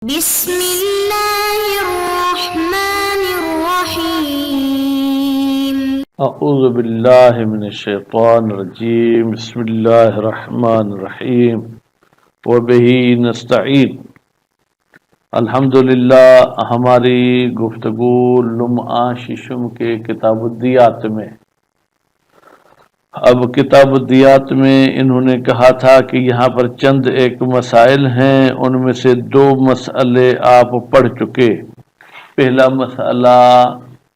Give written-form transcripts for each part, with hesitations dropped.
بسم اللہ الرحمن الرحیم اعوذ باللہ من الشیطان الرجیم بسم اللہ الرحمن الرحیم وبہ نستعین۔ الحمدللہ ہماری گفتگو لمعہ ششم کے کتاب الدیات میں، اب کتاب الدیات میں انہوں نے کہا تھا کہ یہاں پر چند ایک مسائل ہیں، ان میں سے دو مسئلے آپ پڑھ چکے۔ پہلا مسئلہ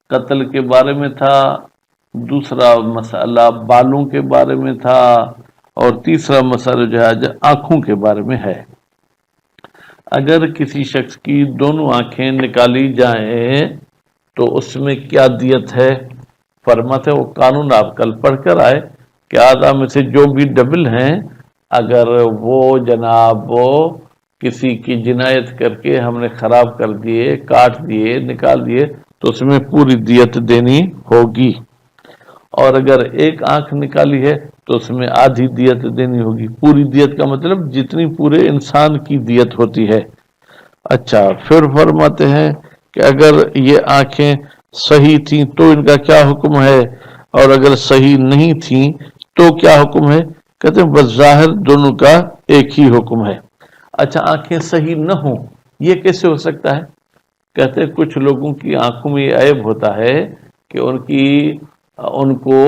قتل کے بارے میں تھا، دوسرا مسئلہ بالوں کے بارے میں تھا، اور تیسرا مسئلہ جو ہے آنکھوں کے بارے میں ہے۔ اگر کسی شخص کی دونوں آنکھیں نکالی جائیں تو اس میں کیا دیت ہے؟ فرماتے وہ قانون آپ کل پڑھ کر آئے کہ اعضاء میں سے جو بھی ڈبل ہیں، اگر وہ جناب کسی کی جنایت کر کے ہم نے خراب کر دیے، کاٹ دیے، نکال دیے، تو اس میں پوری دیت دینی ہوگی، اور اگر ایک آنکھ نکالی ہے تو اس میں آدھی دیت دینی ہوگی۔ پوری دیت کا مطلب جتنی پورے انسان کی دیت ہوتی ہے۔ اچھا، پھر فرماتے ہیں کہ اگر یہ آنکھیں صحیح تھیں تو ان کا کیا حکم ہے، اور اگر صحیح نہیں تھیں تو کیا حکم ہے؟ کہتے ہیں بظاہر دونوں کا ایک ہی حکم ہے۔ اچھا، آنکھیں صحیح نہ ہوں یہ کیسے ہو سکتا ہے؟ کہتے ہیں کچھ لوگوں کی آنکھوں میں یہ عیب ہوتا ہے کہ ان کو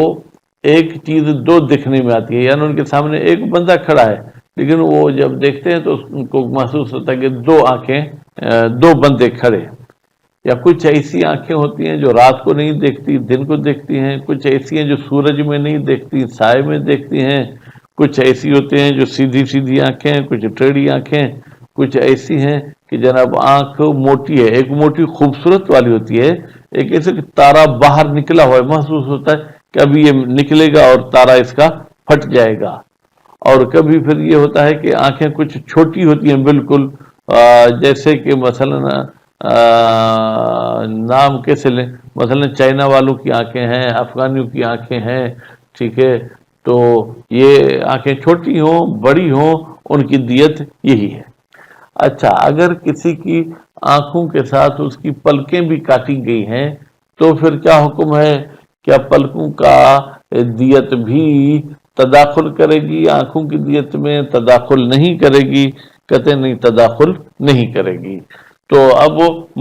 ایک چیز دو دکھنے میں آتی ہے، یعنی ان کے سامنے ایک بندہ کھڑا ہے لیکن وہ جب دیکھتے ہیں تو ان کو محسوس ہوتا ہے کہ دو آنکھیں، دو بندے کھڑے۔ یا کچھ ایسی آنکھیں ہوتی ہیں جو رات کو نہیں دیکھتی، دن کو دیکھتی ہیں، کچھ ایسی ہیں جو سورج میں نہیں دیکھتی، سائے میں دیکھتی ہیں، کچھ ایسی ہوتی ہیں جو سیدھی سیدھی آنکھیں، کچھ ٹیڑھی آنکھیں، کچھ ایسی ہیں کہ جناب آنکھ موٹی ہے، ایک موٹی خوبصورت والی ہوتی ہے، ایک ایسے کہ تارا باہر نکلا ہوا ہے، محسوس ہوتا ہے کہ ابھی یہ نکلے گا اور تارا اس کا پھٹ جائے گا۔ اور کبھی پھر یہ ہوتا ہے کہ آنکھیں کچھ چھوٹی ہوتی ہیں بالکل، جیسے کہ مثلا نام کیسے لیں، مثلا چائنا والوں کی آنکھیں ہیں، افغانیوں کی آنکھیں ہیں، ٹھیک ہے، تو یہ آنکھیں چھوٹی ہوں بڑی ہوں ان کی دیت یہی ہے۔ اچھا، اگر کسی کی آنکھوں کے ساتھ اس کی پلکیں بھی کاٹی گئی ہیں تو پھر کیا حکم ہے؟ کیا پلکوں کا دیت بھی تداخل کرے گی؟ آنکھوں کی دیت میں تداخل نہیں کرے گی؟ کہتے نہیں، تداخل نہیں کرے گی۔ تو اب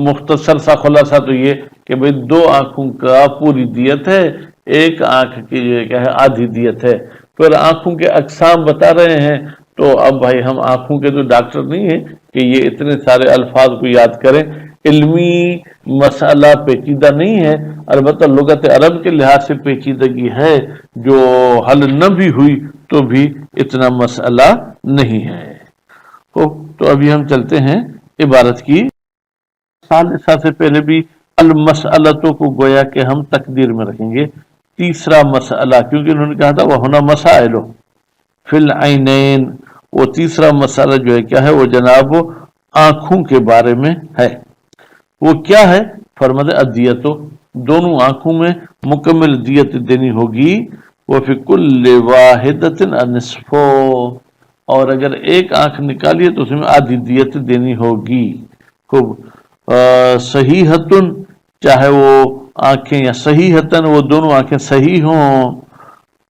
مختصر سا خلاصہ تو یہ کہ بھئی دو آنکھوں کا پوری دیت ہے، ایک آنکھ کی کیا ہے آدھی دیت ہے۔ پھر آنکھوں کے اقسام بتا رہے ہیں، تو اب بھائی ہم آنکھوں کے تو ڈاکٹر نہیں ہیں کہ یہ اتنے سارے الفاظ کو یاد کریں، علمی مسئلہ پیچیدہ نہیں ہے، البتہ لغت عرب کے لحاظ سے پیچیدگی ہے جو حل نہ بھی ہوئی تو بھی اتنا مسئلہ نہیں ہے۔ تو ابھی ہم چلتے ہیں عبارت کی ثالثہ سے پہلے بھی المسئلتوں کو گویا کہ ہم تقدیر میں رکھیں گے، تیسرا مسئلہ، کیونکہ انہوں نے کہا تھا وہ ہونا مسائل فی العینین، وہ تیسرا مسئلہ جو ہے کیا ہے؟ وہ جناب آنکھوں کے بارے میں ہے۔ وہ کیا ہے؟ فرماتے الدیتو، دونوں آنکھوں میں مکمل دیت دینی ہوگی، وہ فی کل واحدۃ النصف، اور اگر ایک آنکھ نکالیے تو اس میں آدھی دیت دینی ہوگی۔ خوب، صحیحتن، چاہے وہ آنکھیں یا صحیحتن وہ دونوں آنکھیں صحیح ہوں،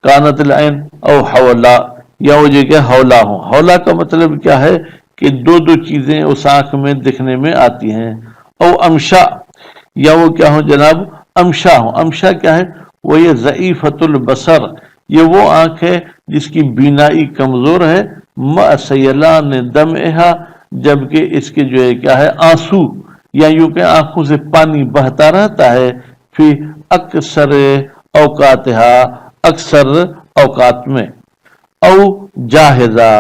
کانت العین او حولا، یا وہ جو کہ حولا ہوں۔ حولا کا مطلب کیا ہے کہ دو دو چیزیں اس آنکھ میں دکھنے میں آتی ہیں، او امشا، یا وہ کیا ہوں جناب امشا ہوں۔ امشا کیا ہے؟ وہ یہ ضعیفۃ البصر، یہ وہ آنکھ ہے جس کی بینائی کمزور ہے، مع سیلان دمعہا، جبکہ اس کے جو ہے کیا ہے آنسو، یا یوں کہ آنکھوں سے پانی بہتا رہتا ہے، فی اکثر اوقاتہا، اکثر اوقات میں، او جاہزہ،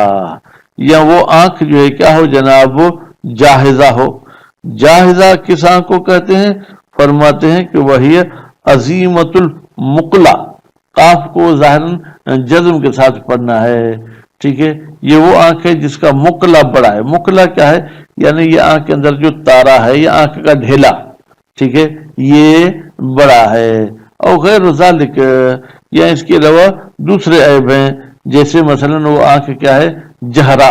یا وہ آنکھ جو ہے کیا ہو جناب جاہزہ ہو۔ جاہزہ کس آنکھ کو کہتے ہیں؟ فرماتے ہیں کہ وہی عظیمۃ المقلا، قاف کو ظاہراً جزم کے ساتھ پڑھنا ہے، ٹھیک ہے، یہ وہ آنکھ ہے جس کا مقلا بڑا ہے۔ مقلا کیا ہے؟ یعنی یہ آنکھ کے اندر جو تارا ہے، یہ آنکھ کا ڈھیلا، ٹھیک ہے، یہ بڑا ہے، اور غیر ذالک، یا اس کے علاوہ دوسرے عیب ہیں، جیسے مثلا وہ آنکھ کیا ہے جہرا،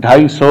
250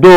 2,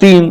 3,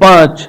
5।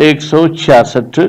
166,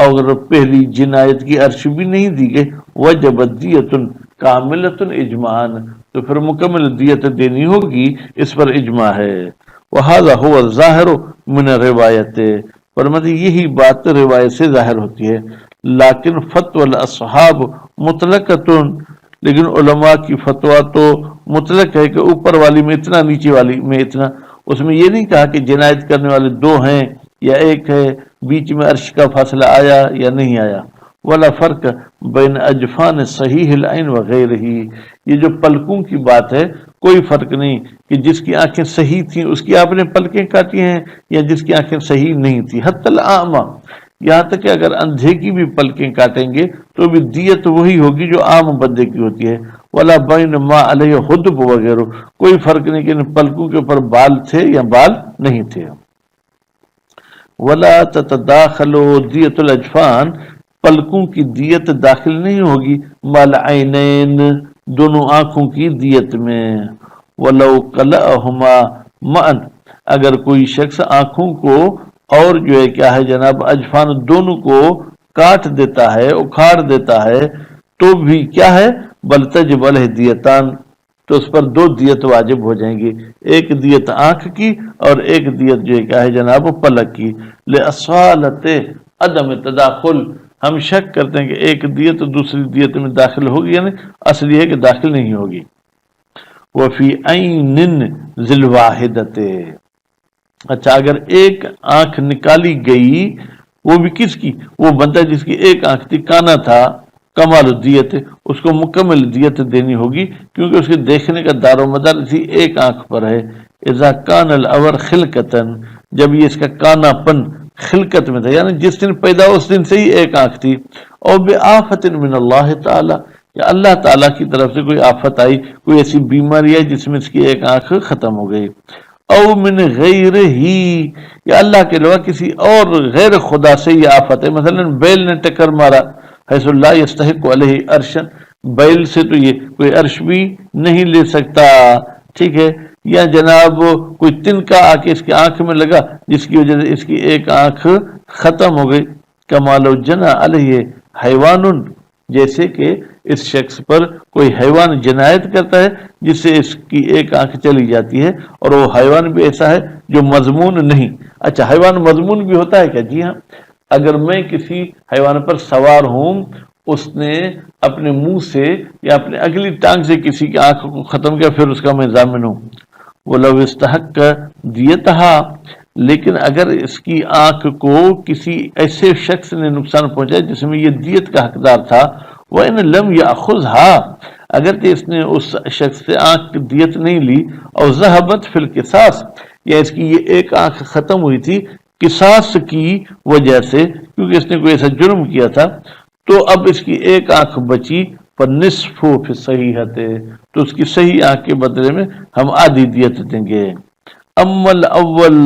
اور پہلی جنایت کی عرش بھی نہیں دی گئی، وجبت دیتن کاملتن اجماعاً، تو پھر مکمل دیت دینی ہوگی، اس پر اجماع ہے۔ وہذا هو الظاہر من روایت، فرماتے یہی بات روایت سے ظاہر ہوتی ہے۔ لیکن فتوی الاصحاب مطلقتن، لیکن علماء کی فتویٰ تو مطلق ہے کہ اوپر والی میں اتنا، نیچے والی میں اتنا۔ اس میں یہ نہیں کہا کہ جنایت کرنے والے دو ہیں یا ایک ہے، بیچ میں عرش کا فاصلہ آیا یا نہیں آیا۔ ولا فرق بین اجفان صحیح العین وغیرہ، یہ جو پلکوں کی بات ہے کوئی فرق نہیں کہ جس کی آنکھیں صحیح تھیں اس کی آپ نے پلکیں کاٹی ہیں یا جس کی آنکھیں صحیح نہیں تھی، حتی الاعمى، یہاں تک کہ اگر اندھے کی بھی پلکیں کاٹیں گے تو بھی دیت وہی ہوگی جو عام بندے کی ہوتی ہے۔ ولا بین ما علیہ حدب وغیرہ، کوئی فرق نہیں کہ ان پلکوں کے اوپر بال تھے یا بال نہیں تھے۔ ولا تتداخل دیت الاجفان، پلکوں کی دیت داخل نہیں ہوگی مال عینین، دونوں آنکھوں کی دیت میں۔ ولو قلعہما معا، اگر کوئی شخص آنکھوں کو اور جو ہے کیا ہے جناب اجفان دونوں کو کاٹ دیتا ہے، اکھاڑ دیتا ہے، تو بھی کیا ہے بل تجب علیہ دیتان، تو اس پر دو دیت واجب ہو جائیں گی، ایک دیت آنکھ کی اور ایک دیت جو ہے کیا ہے جناب پلک کی۔ لأصالت عدم تداخل، ہم شک کرتے ہیں کہ ایک دیت دوسری دیت میں داخل ہوگی، یعنی اصل یہ ہے کہ داخل نہیں ہوگی۔ وفی عین ذی الواحدۃ، اچھا اگر ایک آنکھ نکالی گئی وہ بھی کس کی، وہ بندہ جس کی ایک آنکھ تھی، کانا تھا، کمال دیت، اس کو مکمل دیت دینی ہوگی کیونکہ اس کے دیکھنے کا دار و مدار اسی ایک آنکھ پر ہے۔ اذا کان الاور خلقتن، جب یہ اس کا کانا پن خلقت میں تھا، یعنی جس دن پیدا اس دن سے ہی ایک آنکھ تھی، اور بآفت من اللہ تعالی، یا اللہ تعالیٰ کی طرف سے کوئی آفت آئی، کوئی ایسی بیماری ہے جس میں اس کی ایک آنکھ ختم ہو گئی، او من غیر ہی، یا اللہ کے علاوہ کسی اور غیر خدا سے یہ آفت ہے، مثلا بیل نے ٹکر مارا، حیث لا یستحق علیہ عرشن، بیل سے تو یہ کوئی عرش بھی نہیں لے سکتا، ٹھیک ہے، یا جناب کوئی تنکا آ کے اس کی آنکھ میں لگا جس کی وجہ سے اس کی ایک آنکھ ختم ہو گئی، کمال جنا علیہ حیوان، جیسے کہ اس شخص پر کوئی حیوان جنایت کرتا ہے جس سے اس کی ایک آنکھ چلی جاتی ہے، اور وہ حیوان بھی ایسا ہے جو مضمون نہیں۔ اچھا حیوان مضمون بھی ہوتا ہے کیا؟ جی ہاں، اگر میں کسی حیوان پر سوار ہوں، اس نے اپنے منہ سے یا اپنے اگلی ٹانگ سے کسی کی آنکھ کو ختم کیا، پھر اس کا میں ضامن ہوں۔ وَلَوْ اسْتَحَقَّ دِيَتَهَا، لیکن اگر اس کی آنکھ کو کسی ایسے شخص نے نقصان پہنچایا جس میں یہ دیت کا حقدار تھا، وَإِنْ لَمْ يَأْخُذْهَا، اگرچہ اس نے اس شخص سے آنکھ کی دیت نہیں لی، اور ذہبت فی القصاص، یا اس کی یہ ایک آنکھ ختم ہوئی تھی قصاص کی وجہ سے، کیونکہ اس نے کوئی ایسا جرم کیا تھا، تو اب اس کی ایک آنکھ بچی، پر نصف فی صحیحت، تو اس کی صحیح آنکھ کے بدلے میں ہم آدھی دیت دیں گے۔ اما الاول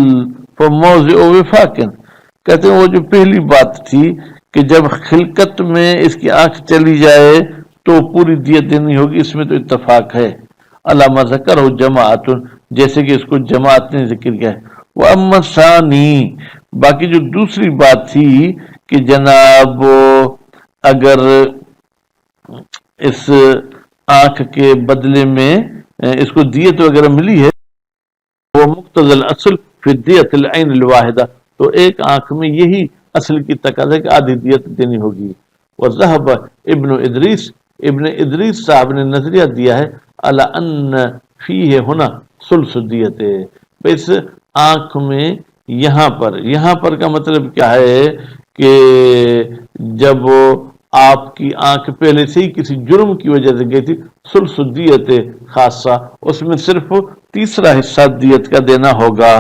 فموضع وفاق، کہتے ہیں وہ جو پہلی بات تھی کہ جب خلقت میں اس کی آنکھ چلی جائے تو پوری دیت دینی ہوگی، اس میں تو اتفاق ہے، علامہ ذکر ہو جماعت، جیسے کہ اس کو جماعت نے ذکر کیا ہے۔ واما ثانی، باقی جو دوسری بات تھی کہ جناب اگر اس آنکھ کے بدلے میں اس کو دیت وغیرہ ملی ہے، وہ مقتضی الاصل فی دیت العین الواحدہ، تو ایک آنکھ میں یہی اصل کی تقاضا ہے کہ آدھی دیت دینی ہوگی۔ وذهب ابن ادریس، ابن ادریس صاحب نے نظریہ دیا ہے علی ان فیہ ہنا ثلث دیت، اس آنکھ میں یہاں پر کا مطلب کیا ہے کہ جب آپ کی آنکھ پہلے سے ہی کسی جرم کی وجہ سے گئی تھی، ثلث دیت خاصہ، اس میں صرف تیسرا حصہ دیت کا دینا ہوگا۔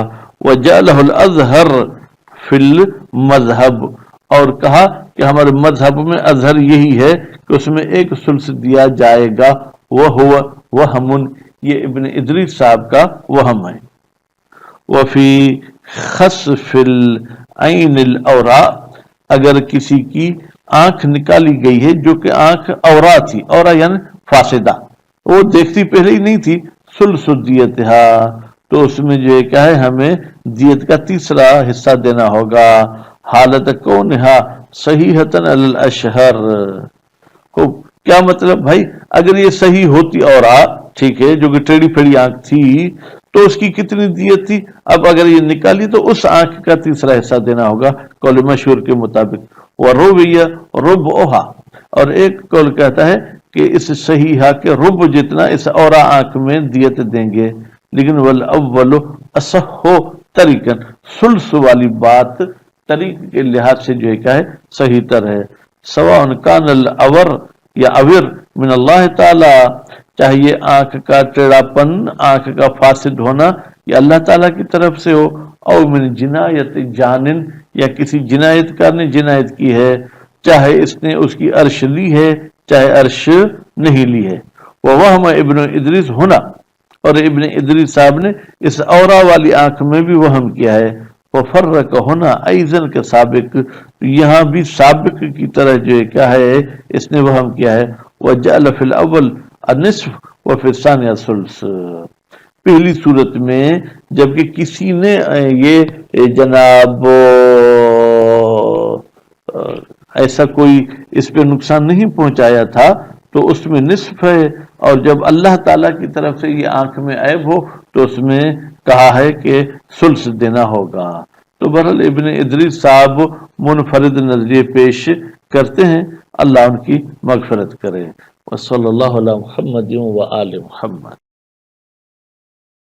وجعلہ الازہر فی المذہب، اور کہا کہ ہمارے مذہب میں اظہر یہی ہے کہ اس میں ایک ثلث دیا جائے گا، وہ وہم، یہ ابن ادریس صاحب کا وہم ہے۔ وفی خسف العین الاوراء، اگر کسی کی آنکھ نکالی گئی ہے جو کہ آنکھ اورا تھی، اورا یعنی فاسدہ، وہ دیکھتی پہلے ہی نہیں تھی، ثلث دیتہا، تو اس میں جو ہے کیا ہے ہمیں دیت کا تیسرا حصہ دینا ہوگا۔ حالت کونہا صحیحتن علی الاشہر. کو کیا مطلب بھائی، اگر یہ صحیح ہوتی اور ٹھیک ہے، جو کہ ٹیڑھی پھیڑی آنکھ تھی تو اس کی کتنی دیت تھی؟ اب اگر یہ نکالی تو اس آنکھ کا تیسرا حصہ دینا ہوگا قول مشہور کے مطابق. وَرُبِّيَ رُبْعُهَا، اور ایک قول کہتا ہے کہ اس صحیحہ کے ربع جتنا اس اورا آنکھ میں دیت دیں گے. لیکن والاول اصح طریقاً، ثلث والی بات طریق کے لحاظ سے جو ہے کیا ہے صحیح تر ہے. سواء کان الاور یا اویر من اللہ تعالی، چاہے یہ آنکھ کا ٹیڑھا پن، آنکھ کا فاسد ہونا یا اللہ تعالیٰ کی طرف سے ہو، او من جنایت جانن، یا کسی جنایت کار نے جنایت کی ہے، چاہے اس نے اس کی عرش لی ہے چاہے عرش نہیں لی ہے. ووہم ابن ادریس ہونا، اور ابن ادریس صاحب نے اس اورا والی آنکھ میں بھی وہم کیا ہے. وفرق ہونا ایزن کے سابق، یہاں بھی سابق کی طرح جو ہے کیا ہے اس نے وہم کیا ہے. وجعل فی الاول النصف وفی الثانی الثلث، پہلی صورت میں جبکہ کسی نے یہ جناب ایسا کوئی اس پہ نقصان نہیں پہنچایا تھا تو اس میں نصف ہے، اور جب اللہ تعالیٰ کی طرف سے یہ آنکھ میں عیب ہو تو اس میں کہا ہے کہ ثلث دینا ہوگا. تو بہرحال ابن ادریس صاحب منفرد نظریے پیش کرتے ہیں، اللہ ان کی مغفرت کرے. وصلی اللہ علی محمد و آل محمد.